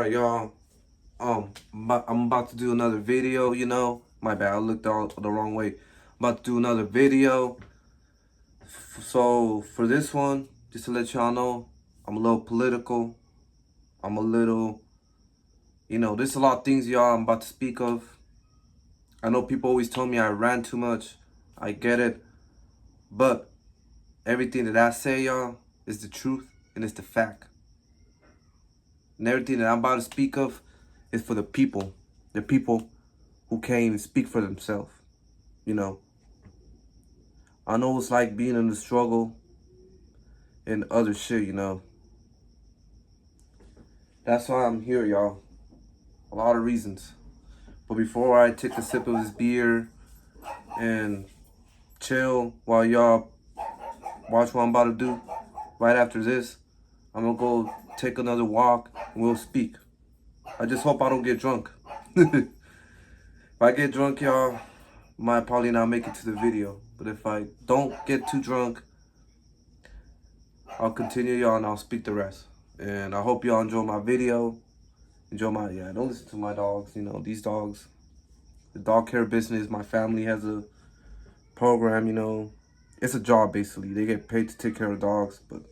right, y'all. I'm about to do another video. My bad. I looked all the wrong way. I'm about to do another video. So for this one, just to let y'all know, I'm a little political. I'm a little, there's a lot of things, y'all, I'm about to speak of. I know people always tell me I ran too much. I get it, but everything that I say, y'all, is the truth and it's the fact. And everything that I'm about to speak of is for the people who can't even speak for themselves. I know it's like being in the struggle and other shit. That's why I'm here, y'all. A lot of reasons. But before I take a sip of this beer and chill while y'all watch what I'm about to do, right after this, I'm gonna go take another walk and we'll speak. I just hope I don't get drunk. If I get drunk, y'all, might probably not make it to the video. But if I don't get too drunk, I'll continue, y'all, and I'll speak the rest. And I hope y'all enjoy my video. Don't listen to my dogs. These dogs, the dog care business, my family has a program, it's a job basically. They get paid to take care of dogs, but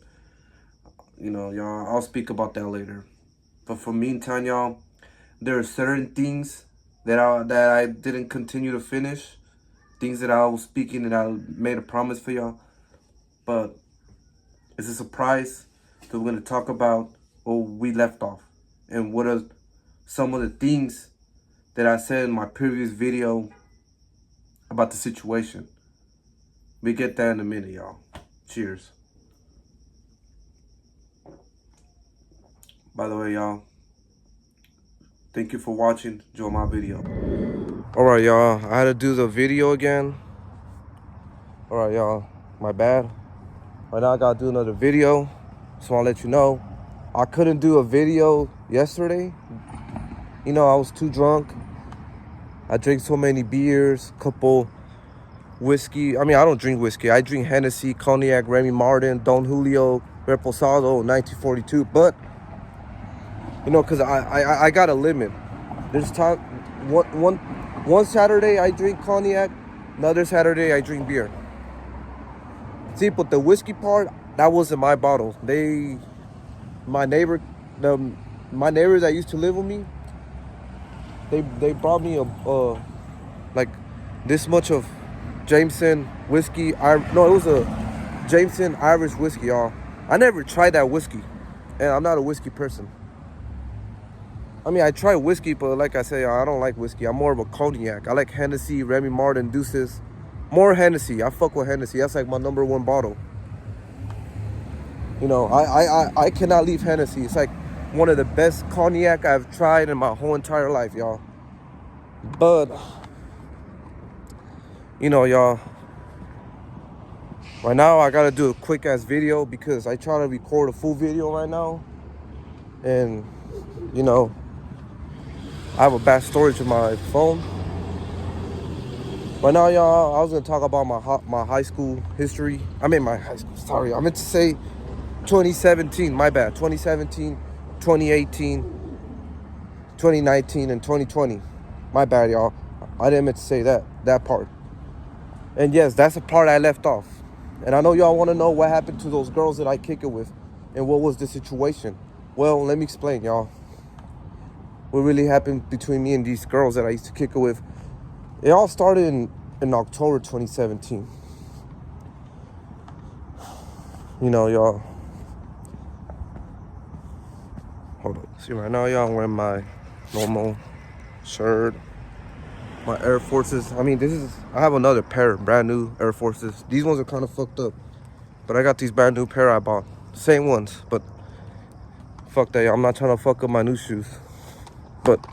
y'all, I'll speak about that later. But for meantime, y'all, there are certain things that I didn't continue to finish. Things that I was speaking and I made a promise for y'all. But it's a surprise that we're going to talk about where we left off. And what are some of the things that I said in my previous video about the situation. We get that in a minute, y'all. Cheers. By the way, y'all, thank you for watching. Enjoy my video. Alright, y'all, I had to do the video again. Alright, y'all, my bad. Right now I gotta do another video. So I'll let you know, I couldn't do a video yesterday. I was too drunk. I drank so many beers, couple whiskey. I don't drink whiskey. I drink Hennessy, Cognac, Remy Martin, Don Julio, Reposado, 1942. But, because I got a limit. There's time, one Saturday I drink Cognac, another Saturday I drink beer. See, but the whiskey part, that wasn't my bottle. My neighbors that used to live with me, they brought me like this much of Jameson whiskey. It was a Jameson Irish whiskey, y'all. I never tried that whiskey, and I'm not a whiskey person. I try whiskey, but like I say, I don't like whiskey. I'm more of a Cognac. I like Hennessy, Remy Martin, Deuces. More Hennessy. I fuck with Hennessy. That's like my #1 bottle. I cannot leave Hennessy. It's like one of the best Cognac I've tried in my whole entire life, y'all. But, y'all, right now I gotta do a quick ass video because I try to record a full video right now. And, I have a bad storage in my phone. Right now, y'all, I was gonna talk about my high school history. I meant to say 2017, my bad. 2017, 2018, 2019, and 2020. My bad, y'all. I didn't meant to say that part. And yes, that's the part I left off. And I know y'all want to know what happened to those girls that I kick it with and what was the situation. Well, let me explain, y'all. What really happened between me and these girls that I used to kick it with. It all started in October 2017. Y'all. Hold on. See, right now, y'all, I'm wearing my normal shirt. My Air Forces. I have another pair, brand new Air Forces. These ones are kind of fucked up. But I got these brand new pair I bought. Same ones, but fuck that, y'all. I'm not trying to fuck up my new shoes. But,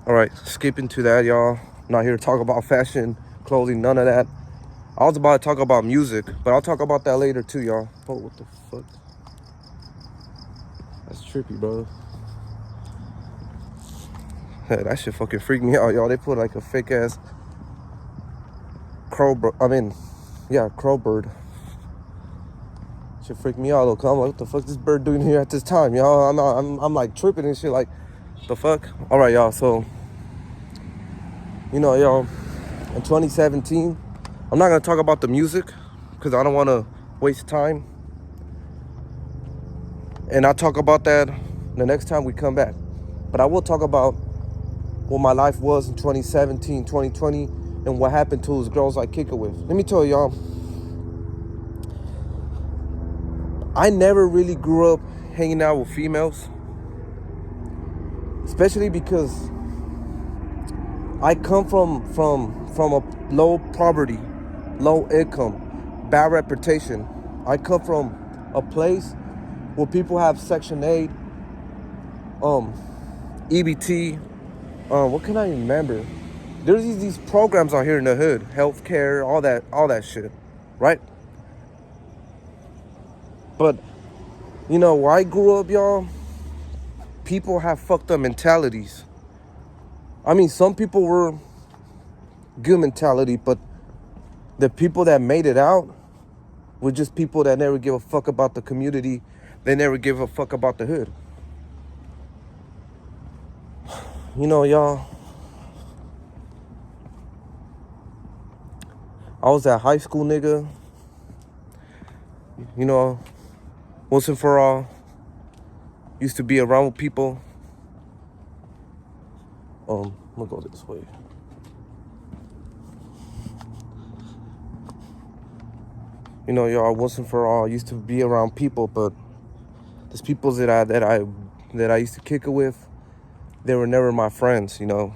alright, skipping to that, y'all. I'm not here to talk about fashion, clothing, none of that. I was about to talk about music, but I'll talk about that later too, y'all. Oh, what the fuck? That's trippy, bro. Hey, that shit fucking freaked me out, y'all. They put like a fake ass crow bird. Shit freaked me out though. I'm like, what the fuck is this bird doing here at this time, y'all? I'm like tripping and shit. Like, The fuck? All right, y'all. So, you know, y'all, in 2017, I'm not gonna talk about the music because I don't want to waste time. And I'll talk about that the next time we come back. But I will talk about what my life was in 2017, 2020, and what happened to those girls I kick it with. Let me tell y'all, I never really grew up hanging out with females, especially because I come from a low poverty, low income, bad reputation. I come from a place where people have Section 8, EBT, what can I remember? There's these programs out here in the hood, healthcare, all that shit, right? But you know, where I grew up, y'all, people have fucked up mentalities. I mean, some people were good mentality, but the people that made it out were just people that never give a fuck about the community. They never give a fuck about the hood. You know, y'all, I was that high school nigga. You know, once and for all, used to be around with people. I'm gonna go this way. You know, y'all, once and for all, I used to be around people, but there's people that I used to kick it with, they were never my friends, you know.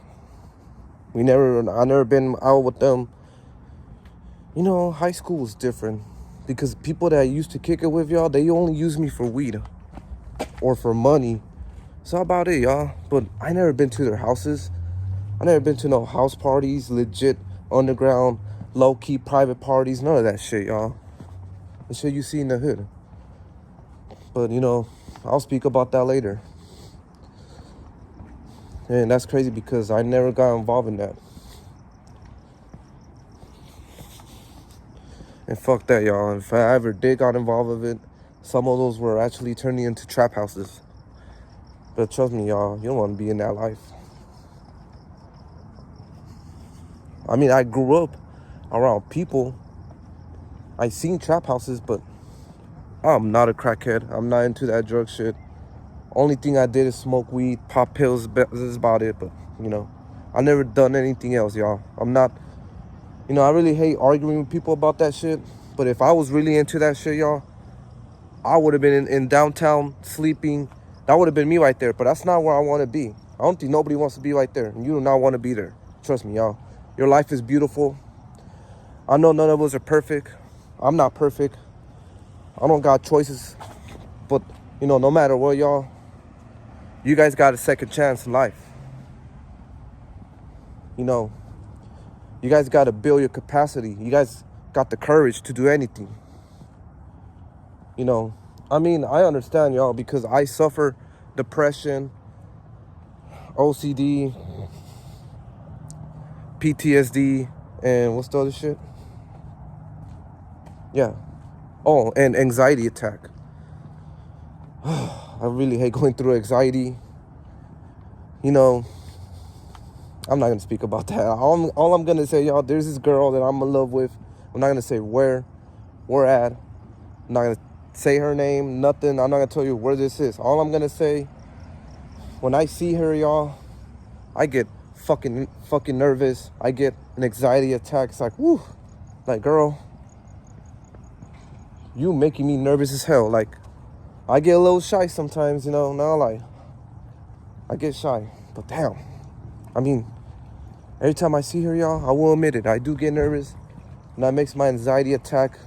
I never been out with them. You know, high school was different because people that I used to kick it with, y'all, they only use me for weed or for money. That's about it, y'all. But I never been to their houses. I never been to no house parties, legit underground, low-key private parties, none of that shit, y'all. The shit you see in the hood. But, you know, I'll speak about that later. And that's crazy because I never got involved in that. And fuck that, y'all. If I ever did got involved with it, some of those were actually turning into trap houses. But trust me, y'all, you don't want to be in that life. I mean, I grew up around people. I seen trap houses, but I'm not a crackhead. I'm not into that drug shit. Only thing I did is smoke weed, pop pills. This is about it. But, you know, I never done anything else, y'all. I'm not, you know, I really hate arguing with people about that shit. But if I was really into that shit, y'all, I would have been in downtown sleeping. That would have been me right there. But that's not where I want to be. I don't think nobody wants to be right there. And you do not want to be there. Trust me, y'all. Your life is beautiful. I know none of us are perfect. I'm not perfect. I don't got choices. But, you know, no matter what, y'all, you guys got a second chance in life. You know, you guys got to build your capacity. You guys got the courage to do anything. You know, I mean, I understand, y'all, because I suffer depression, OCD, PTSD, and what's the other shit? Yeah. Oh, and anxiety attack. I really hate going through anxiety. You know, I'm not going to speak about that. All I'm going to say, y'all, there's this girl that I'm in love with. I'm not going to say where we're at. I'm not going to say her name, nothing. I'm not going to tell you where this is. All I'm going to say, when I see her, y'all, I get fucking nervous. I get an anxiety attack. It's like, whoo, like, girl, you making me nervous as hell. Like, I get a little shy sometimes, you know, not lie. I get shy, but damn. I mean, every time I see her, y'all, I will admit it, I do get nervous. And that makes my anxiety attack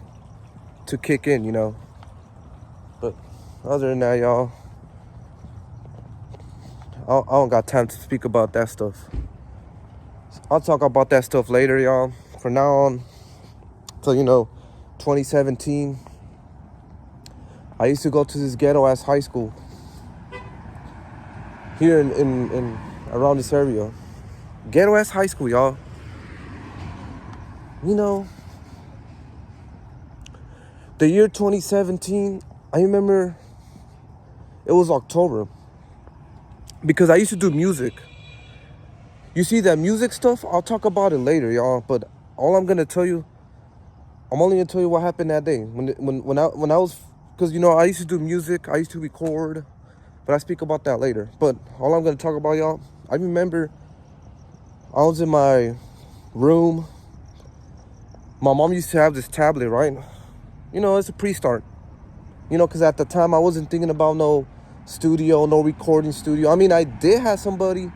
to kick in, you know. But other than that, y'all, I don't got time to speak about that stuff. I'll talk about that stuff later, y'all. For now on, till, you know, 2017, I used to go to this ghetto-ass high school here in around this area. Ghetto-ass high school, y'all. You know, the year 2017, I remember it was October. because I used to do music. You see that music stuff, I'll talk about it later, y'all. But all I'm gonna tell you, I'm only gonna tell you what happened that day when I was, because you know I used to do music, I used to record, but I speak about that later. But all I'm gonna talk about, y'all, I remember I was in my room. My mom used to have this tablet, right? You know, it's a pre-start. You know, because at the time I wasn't thinking about no studio, no recording studio. I mean, I did have somebody.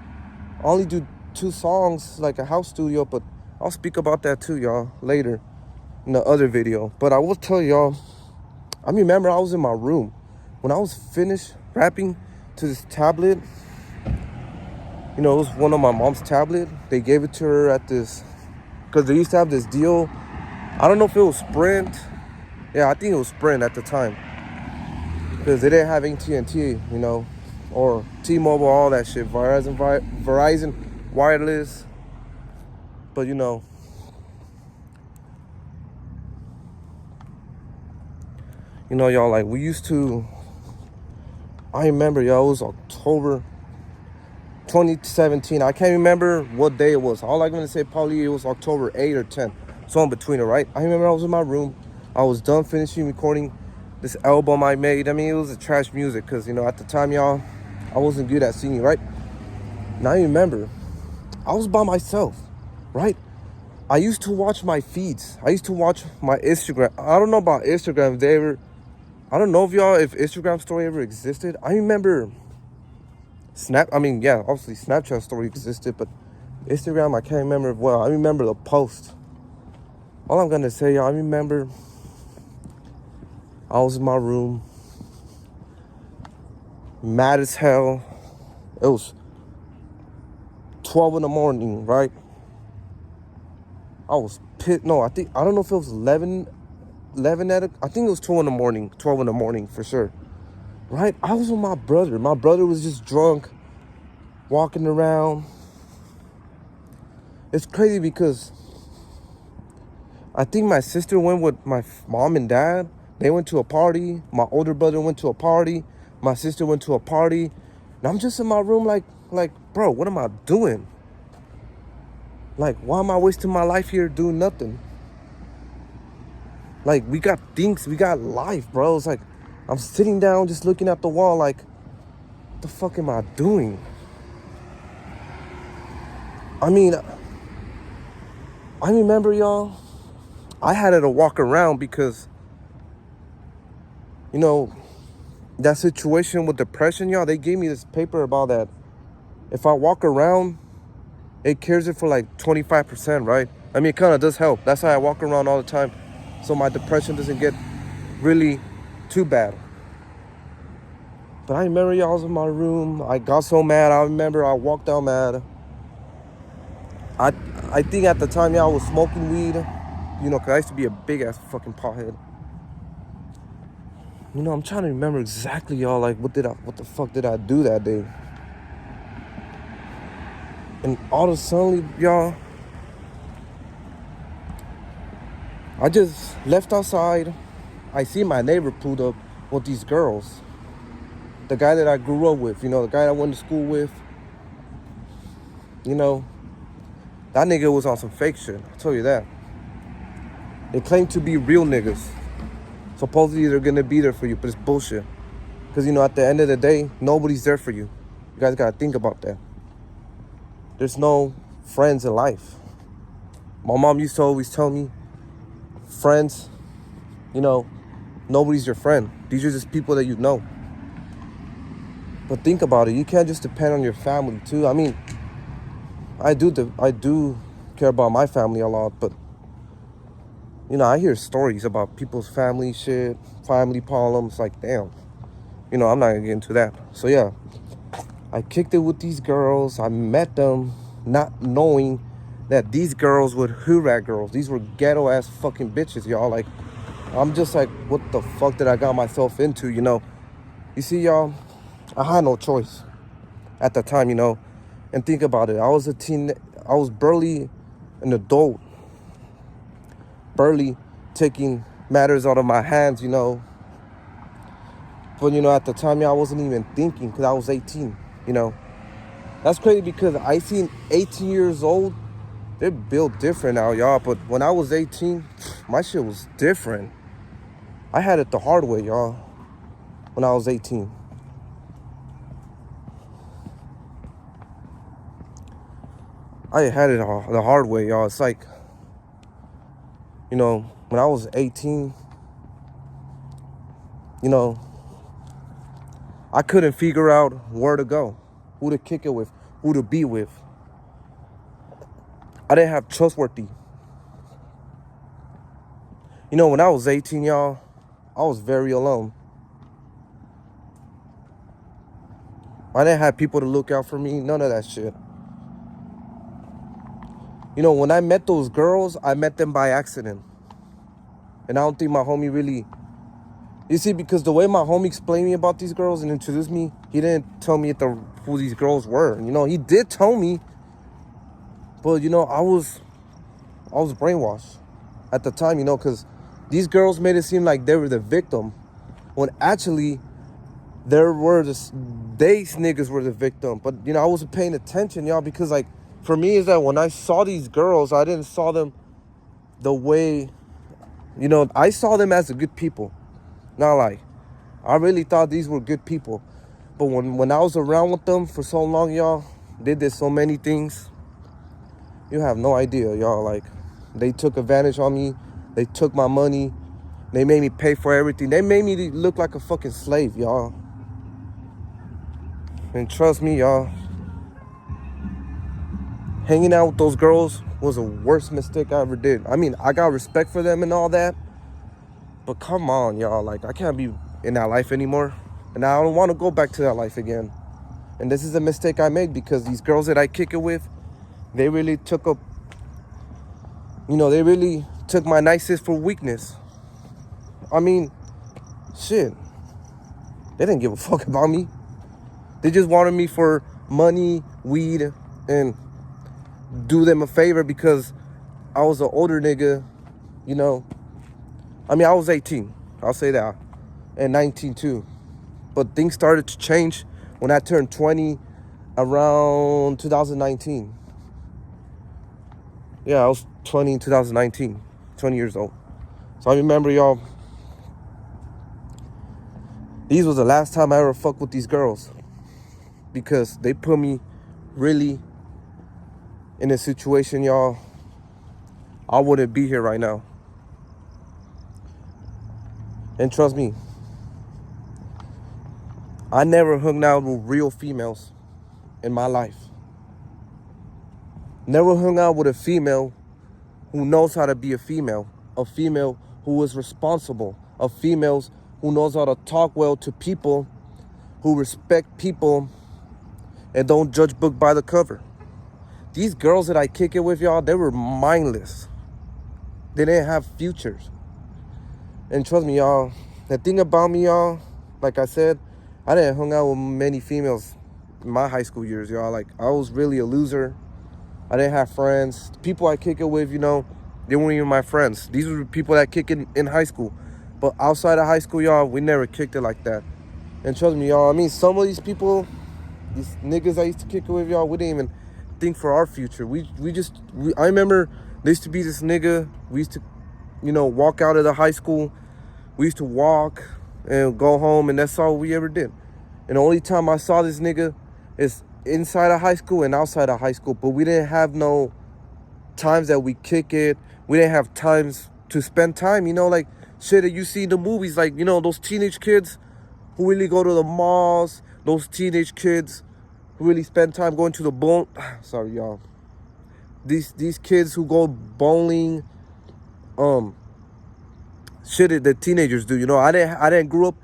I only do 2 songs, like a house studio, but I'll speak about that too, y'all, later in the other video. But I will tell y'all, I remember I was in my room when I was finished rapping to this tablet. You know, it was one of my mom's tablet. They gave it to her at this, because they used to have this deal. I don't know if it was Sprint. Yeah, I think it was Sprint at the time, because they didn't have AT&T, you know, or T-Mobile, all that shit, Verizon wireless. But you know, y'all, like, we used to, I remember, y'all, it was October 2017. I can't remember what day it was. All I'm gonna say, probably it was October 8 or 10, so in between it, right? I remember I was in my room. I was done finishing recording this album I made. I mean, it was a trash music, because you know, at the time, y'all, I wasn't good at singing, right? Now I remember I was by myself, right? I used to watch my feeds. I used to watch my Instagram. I don't know about Instagram. I don't know if Instagram story ever existed. I remember yeah, obviously Snapchat story existed, but Instagram, I can't remember well. I remember the post. All I'm gonna say, y'all, I remember I was in my room, mad as hell. It was 12 in the morning, right? I was pissed. No, I don't know if it was 11 I think it was 12 in the morning for sure, right? I was with my brother. My brother was just drunk, walking around. It's crazy because I think my sister went with my mom and dad. They went to a party. My older brother went to a party. My sister went to a party. And I'm just in my room like, bro, what am I doing? Like, why am I wasting my life here doing nothing? Like, we got things, we got life, bro. It's like, I'm sitting down just looking at the wall like, what the fuck am I doing? I mean, I remember, y'all, I had to walk around because, you know, that situation with depression, y'all, they gave me this paper about that. If I walk around, it cures it for like 25%, right? I mean, it kind of does help. That's why I walk around all the time, so my depression doesn't get really too bad. But I remember, y'all, I was in my room. I got so mad. I remember I walked out mad. I think at the time, y'all, I was smoking weed. You know, because I used to be a big-ass fucking pothead. You know, I'm trying to remember exactly, y'all, like, what the fuck did I do that day? And all of a sudden, y'all, I just left outside. I see my neighbor pulled up with these girls. The guy that I grew up with, you know, the guy I went to school with. You know, that nigga was on some fake shit, I'll tell you that. They claim to be real niggas. Supposedly they're gonna be there for you, but it's bullshit. Because, you know, at the end of the day, nobody's there for you. You guys gotta think about that. There's no friends in life. My mom used to always tell me, friends, you know, nobody's your friend. These are just people that you know. But think about it. You can't just depend on your family too. I mean, I do care about my family a lot, but you know, I hear stories about people's family shit, family problems. Like, damn, you know, I'm not gonna get into that. So yeah, I kicked it with these girls. I met them not knowing that these girls were hood girls. These were ghetto ass fucking bitches, y'all. Like, I'm just like, what the fuck did I got myself into, you know? You see, y'all, I had no choice at the time, you know. And think about it. I was barely an adult. Barely taking matters out of my hands, you know. But, you know, at the time, yeah, I wasn't even thinking because I was 18, you know. That's crazy because I seen 18 years old, they're built different now, y'all. But when I was 18, my shit was different. I had it the hard way, y'all, when I was 18. I had it the hard way, y'all. It's like, you know, when I was 18, you know, I couldn't figure out where to go, who to kick it with, who to be with. I didn't have trustworthy. You know, when I was 18, y'all, I was very alone. I didn't have people to look out for me, none of that shit. You know, when I met those girls, I met them by accident. And I don't think my homie really... You see, because the way my homie explained me about these girls and introduced me, he didn't tell me who these girls were. You know, he did tell me, but, you know, I was brainwashed at the time, you know, because these girls made it seem like they were the victim, when actually these niggas were the victim. But, you know, I wasn't paying attention, y'all, because, like, for me is that when I saw these girls, I didn't saw them the way, you know, I saw them as the good people. Not like, I really thought these were good people. But when I was around with them for so long, y'all, they did so many things. You have no idea, y'all. Like, they took advantage on me. They took my money. They made me pay for everything. They made me look like a fucking slave, y'all. And trust me, y'all, hanging out with those girls was the worst mistake I ever did. I mean, I got respect for them and all that, but come on, y'all. Like, I can't be in that life anymore. And I don't want to go back to that life again. And this is a mistake I made because these girls that I kick it with, they really took up, you know, they really took my nicest for weakness. I mean, shit. They didn't give a fuck about me. They just wanted me for money, weed, and do them a favor because I was an older nigga, you know. I mean, I was 18, I'll say that, and 19 too. But things started to change when I turned 20 around 2019. Yeah, I was 20 in 2019, 20 years old. So I remember, y'all, these was the last time I ever fucked with these girls because they put me really in a situation, y'all, I wouldn't be here right now. And trust me, I never hung out with real females in my life. Never hung out with a female who knows how to be a female who is responsible, a female who knows how to talk well to people, who respect people, and don't judge book by the cover. These girls that I kick it with, y'all, they were mindless. They didn't have futures. And trust me, y'all, the thing about me, y'all, like I said, I didn't hang out with many females in my high school years, y'all. Like, I was really a loser. I didn't have friends. The people I kick it with, you know, they weren't even my friends. These were the people that kick it in high school. But outside of high school, y'all, we never kicked it like that. And trust me, y'all, I mean, some of these people, these niggas I used to kick it with, y'all, we didn't even think for our future. I remember there used to be this nigga, we used to, you know, walk out of the high school. We used to walk and go home, and that's all we ever did. And the only time I saw this nigga is inside of high school and outside of high school. But we didn't have no times that we kick it. We didn't have times to spend time, you know, like shit that you see in the movies, like, you know, those teenage kids who really go to the malls, those teenage kids who really spend time going to the sorry, y'all. These kids who go bowling, shit that teenagers do, you know. I didn't grow up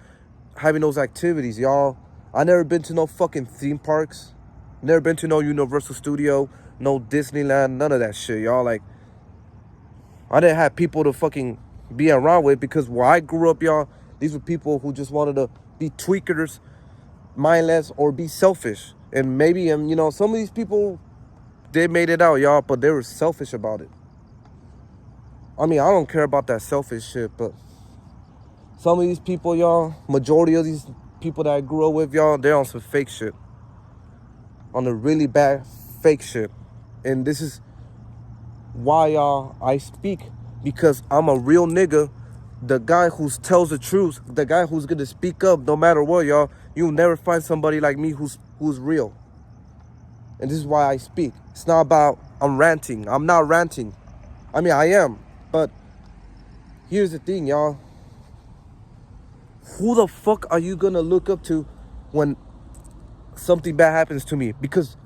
having those activities, y'all. I never been to no fucking theme parks. Never been to no Universal Studio, no Disneyland, none of that shit, y'all. Like, I didn't have people to fucking be around with because where I grew up, y'all, these were people who just wanted to be tweakers, mindless, or be selfish. And maybe, you know, some of these people, they made it out, y'all, but they were selfish about it. I mean, I don't care about that selfish shit, but some of these people, y'all, majority of these people that I grew up with, y'all, they're on some fake shit. on the really bad fake shit. And this is why, y'all, I speak, because I'm a real nigga, the guy who tells the truth, the guy who's gonna speak up no matter what, y'all. You'll never find somebody like me who's real. And this is why I speak. It's not about I'm ranting. I'm not ranting. I mean, I am. But here's the thing, y'all. Who the fuck are you gonna look up to when something bad happens to me? Because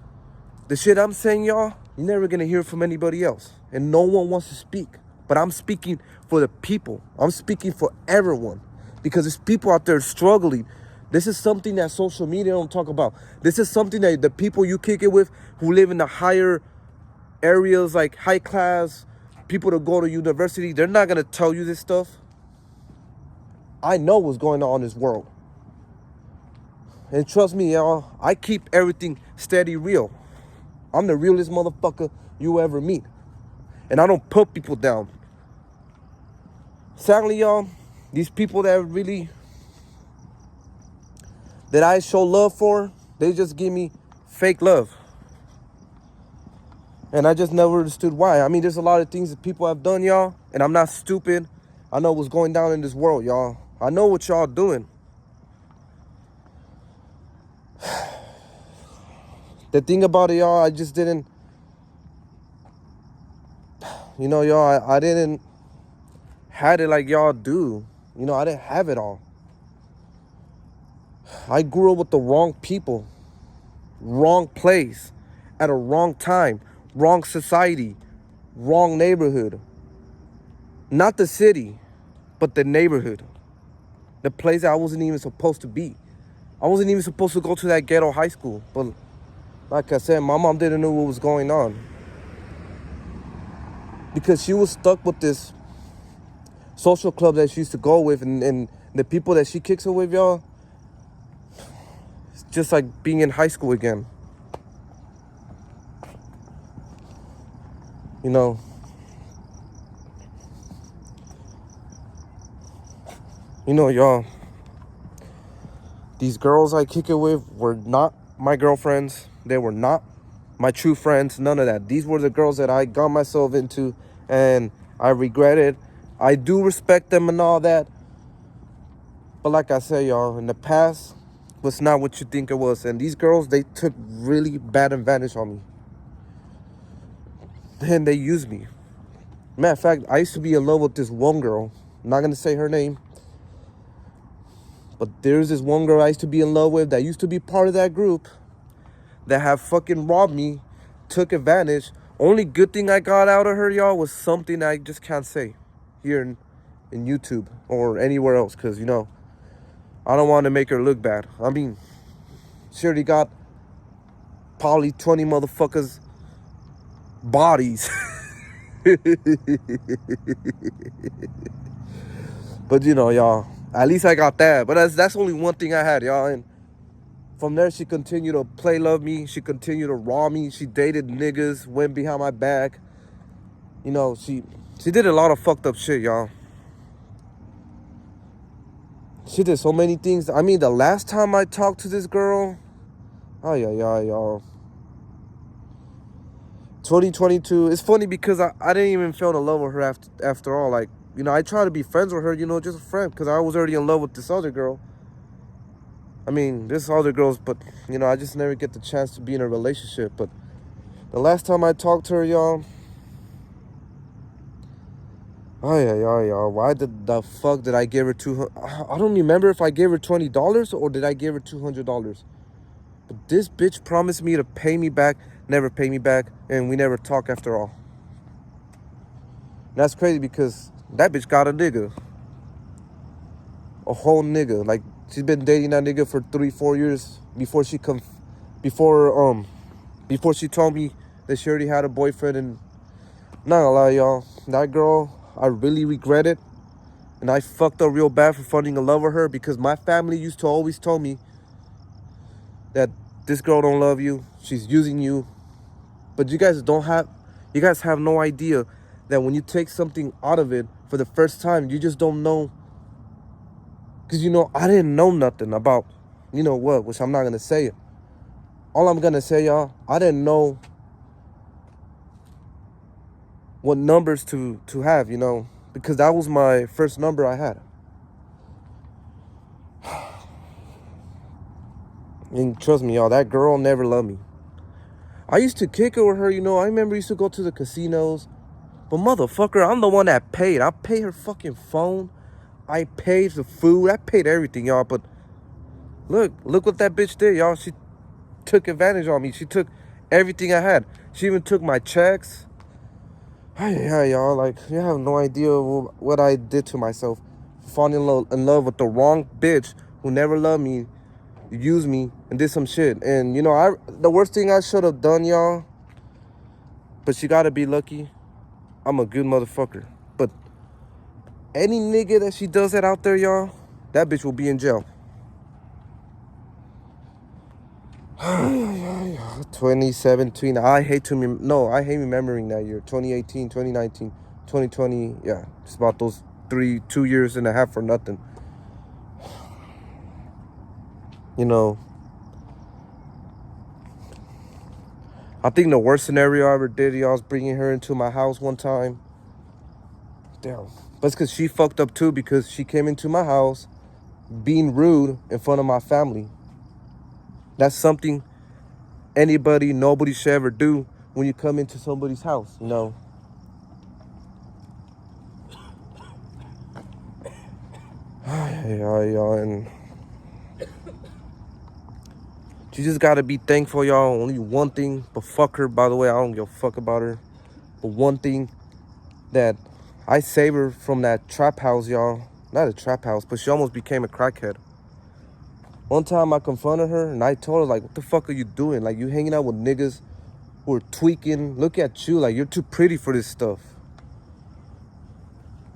the shit I'm saying, y'all, you're never gonna hear from anybody else. And no one wants to speak. But I'm speaking for the people. I'm speaking for everyone. Because there's people out there struggling. This is something that social media don't talk about. This is something that the people you kick it with who live in the higher areas, like high class, people that go to university, they're not gonna tell you this stuff. I know what's going on in this world. And trust me, y'all, I keep everything steady real. I'm the realest motherfucker you ever meet. And I don't put people down. Sadly, y'all, these people that I show love for, they just give me fake love. And I just never understood why. I mean, there's a lot of things that people have done, y'all, and I'm not stupid. I know what's going down in this world, y'all. I know what y'all doing. The thing about it, y'all, I just didn't, y'all, I didn't had it like y'all do. I didn't have it all. I grew up with the wrong people, wrong place, at a wrong time, wrong society, wrong neighborhood. Not the city, but the neighborhood. The place I wasn't even supposed to be. I wasn't even supposed to go to that ghetto high school. But like I said, my mom didn't know what was going on. Because she was stuck with this social club that she used to go with, and the people that she kicks it with, y'all, it's just like being in high school again. Y'all, these girls I kick it with were not my girlfriends. They were not my true friends. None of that. These were the girls that I got myself into, and I regret it. I do respect them and all that. But like I said, y'all, in the past was not what you think it was. And these girls, they took really bad advantage on me. And they used me. Matter of fact, I used to be in love with this one girl. I'm not going to say her name. But there's this one girl I used to be in love with that used to be part of that group that have fucking robbed me, took advantage. Only good thing I got out of her, y'all, was something I just can't say here in YouTube or anywhere else. Because, I don't want to make her look bad. I mean, she already got probably 20 motherfuckers' bodies. But, y'all, at least I got that. But that's only one thing I had, y'all. And from there, she continued to love me. She continued to rob me. She dated niggas, went behind my back. She did a lot of fucked up shit, y'all. She did so many things. I mean, the last time I talked to this girl, oh yeah, y'all. 2022. It's funny because I didn't even feel in love with her after all. Like, I tried to be friends with her, just a friend, because I was already in love with this other girl. I mean, there's other girls, but, I just never get the chance to be in a relationship. But the last time I talked to her, y'all, oh yeah, y'all, why the fuck did I give her I don't remember if I gave her $20 or did I give her $200. But this bitch promised me to pay me back, never pay me back, and we never talk after all. And that's crazy because that bitch got a nigga. A whole nigga. Like, she's been dating that nigga for 3-4 years before she told me that she already had a boyfriend. And not gonna lie, y'all, that girl, I really regret it. And I fucked up real bad for falling in love with her because my family used to always tell me that this girl don't love you, she's using you. But you guys have no idea that when you take something out of it for the first time, you just don't know. Because, I didn't know nothing about, what, which I'm not going to say it. all I'm gonna say, y'all, I didn't know what numbers to have, you know, because that was my first number I had. And trust me, y'all, that girl never loved me. I used to kick it with her, you know. I remember I used to go to the casinos. But motherfucker, I'm the one that paid. I paid her fucking phone. I paid the food. I paid everything, y'all. But look what that bitch did, y'all. She took advantage on me. She took everything I had. She even took my checks. Yeah, y'all, like, you have no idea what I did to myself. Falling in love with the wrong bitch who never loved me, used me, and did some shit. And, you know, the worst thing I should have done, y'all, but she gotta be lucky, I'm a good motherfucker. But any nigga that she does that out there, y'all, that bitch will be in jail. 2017, I hate remembering that year. 2018, 2019, 2020, yeah. It's about those 2 years and a half for nothing. You know, I think the worst scenario I ever did, y'all, was bringing her into my house one time. Damn. But it's because she fucked up too, because she came into my house being rude in front of my family. That's something nobody should ever do when you come into somebody's house, you know. Y'all, and you just gotta be thankful, y'all. Only one thing, but fuck her, by the way. I don't give a fuck about her. But one thing that I saved her from that trap house, y'all. Not a trap house, but she almost became a crackhead. One time I confronted her and I told her, like, what the fuck are you doing? Like, you hanging out with niggas who are tweaking. Look at you, like, you're too pretty for this stuff.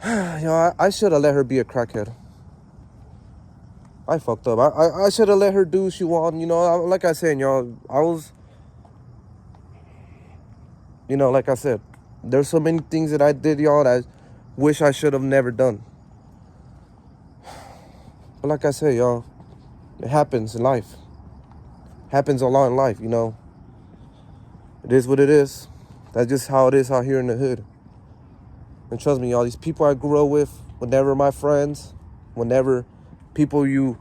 I should have let her be a crackhead. I fucked up. I should have let her do what she wanted. You know, like I said, y'all, I was, you know, like I said, there's so many things that I did, y'all, that I wish I should have never done. But like I said, y'all, it happens in life. Happens a lot in life, you know. It is what it is. That's just how it is out here in the hood. And trust me, y'all, these people I grew up with were never my friends, were never people you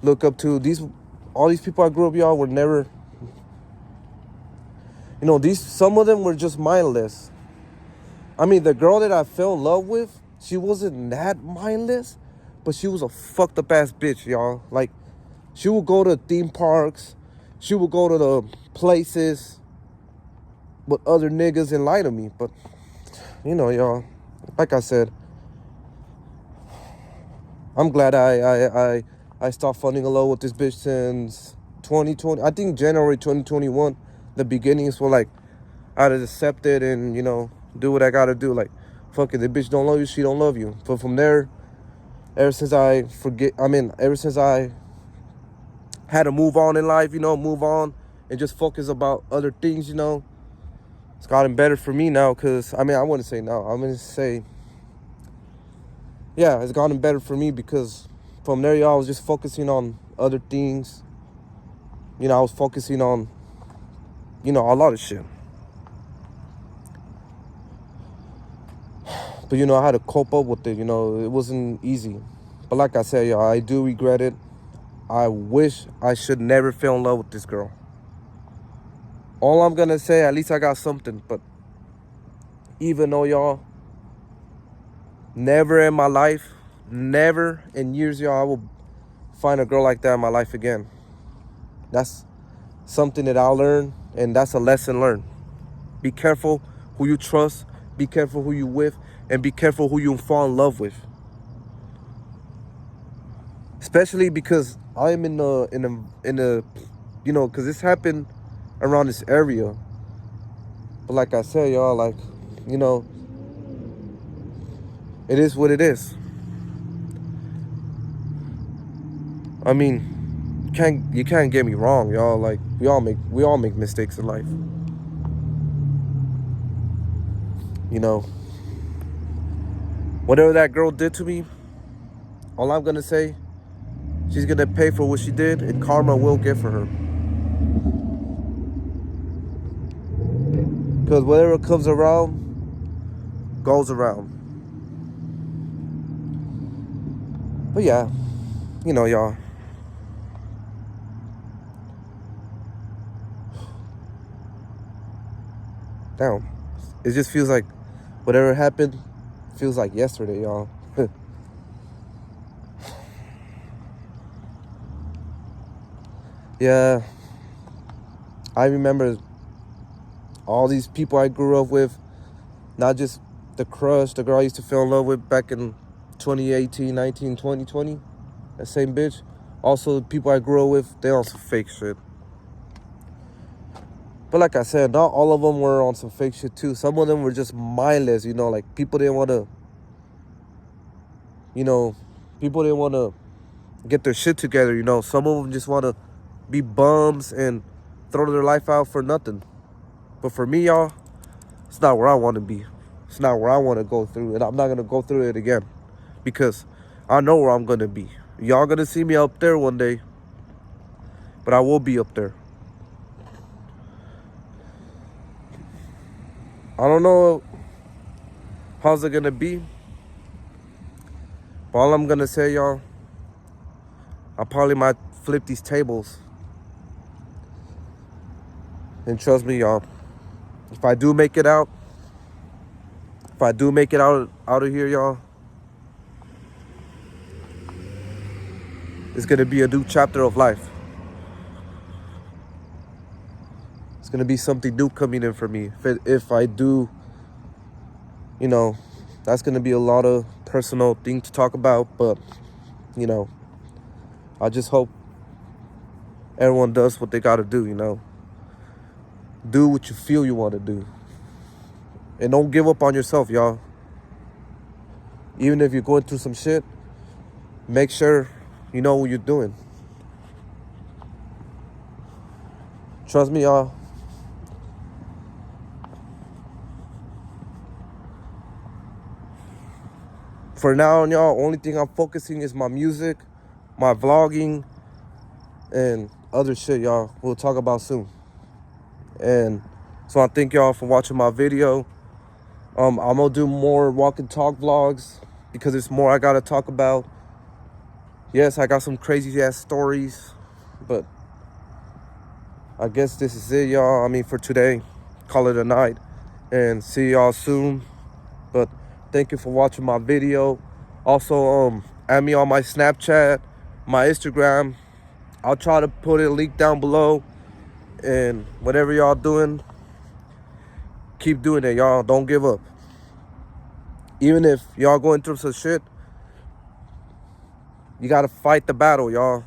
look up to. All these people I grew up, y'all, were never, you know, some of them were just mindless. I mean, the girl that I fell in love with, she wasn't that mindless, but she was a fucked up ass bitch, y'all. Like, she would go to theme parks, she would go to the places with other niggas and lie to me. But, you know, y'all, like I said, I'm glad I stopped falling in love with this bitch since 2020. I think January 2021, the beginnings were like, I'd accept it and, you know, do what I gotta do. Like, fuck it, the bitch don't love you, she don't love you. But from there, ever since I had to move on in life, you know, move on and just focus about other things, you know, it's gotten better for me now. Because, I mean, I wouldn't say now. I'm going to say, yeah, it's gotten better for me because from there, y'all, I was just focusing on other things. You know, I was focusing on, you know, a lot of shit. But, you know, I had to cope up with it. You know, it wasn't easy. But like I said, y'all, I do regret it. I wish I should never fell in love with this girl. All I'm going to say, at least I got something. But even though, y'all, never in my life, never in years, y'all, I will find a girl like that in my life again. That's something that I'll learn, and that's a lesson learned. Be careful who you trust, be careful who you with, and be careful who you fall in love with. Especially because I am in a you know, because this happened around this area. But like I said, y'all, like, you know, it is what it is. I mean, you can't get me wrong, y'all. Like, we all make mistakes in life. You know, whatever that girl did to me, all I'm gonna say, she's gonna pay for what she did, and karma will get for her. Because whatever comes around goes around. But yeah, you know, y'all. Damn. It just feels like whatever happened feels like yesterday, y'all. Yeah. I remember all these people I grew up with, not just the crush, the girl I used to fall in love with back in 2018, 19, 2020, that same bitch. Also, the people I grew up with, they on some fake shit. But like I said, not all of them were on some fake shit too. Some of them were just mindless, you know, like people didn't want to, get their shit together, you know. Some of them just want to be bums and throw their life out for nothing. But for me, y'all, it's not where I want to be. It's not where I want to go through. And I'm not going to go through it again. Because I know where I'm going to be. Y'all going to see me up there one day. But I will be up there. I don't know how's it going to be. But all I'm going to say, y'all, I probably might flip these tables. And trust me, y'all, if I do make it out, out of here, y'all, it's going to be a new chapter of life. It's going to be something new coming in for me. If I do, you know, that's going to be a lot of personal things to talk about. But, you know, I just hope everyone does what they got to do, you know. Do what you feel you want to do. And don't give up on yourself, y'all. Even if you're going through some shit, make sure you know what you're doing. Trust me, y'all. For now, y'all, only thing I'm focusing is my music, my vlogging, and other shit, y'all. We'll talk about soon. And so I thank y'all for watching my video. I'm gonna do more walk and talk vlogs because there's more I gotta talk about. Yes, I got some crazy ass stories, but I guess this is it, y'all. I mean, for today, call it a night, and see y'all soon. But thank you for watching my video. Also, add me on my Snapchat, my Instagram. I'll try to put a link down below. And whatever y'all doing, keep doing it, y'all. Don't give up. Even if y'all going through some shit, you gotta fight the battle, y'all.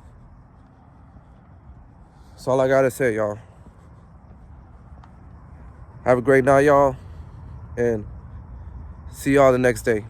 That's all I gotta say, y'all. Have a great night, y'all. And see y'all the next day.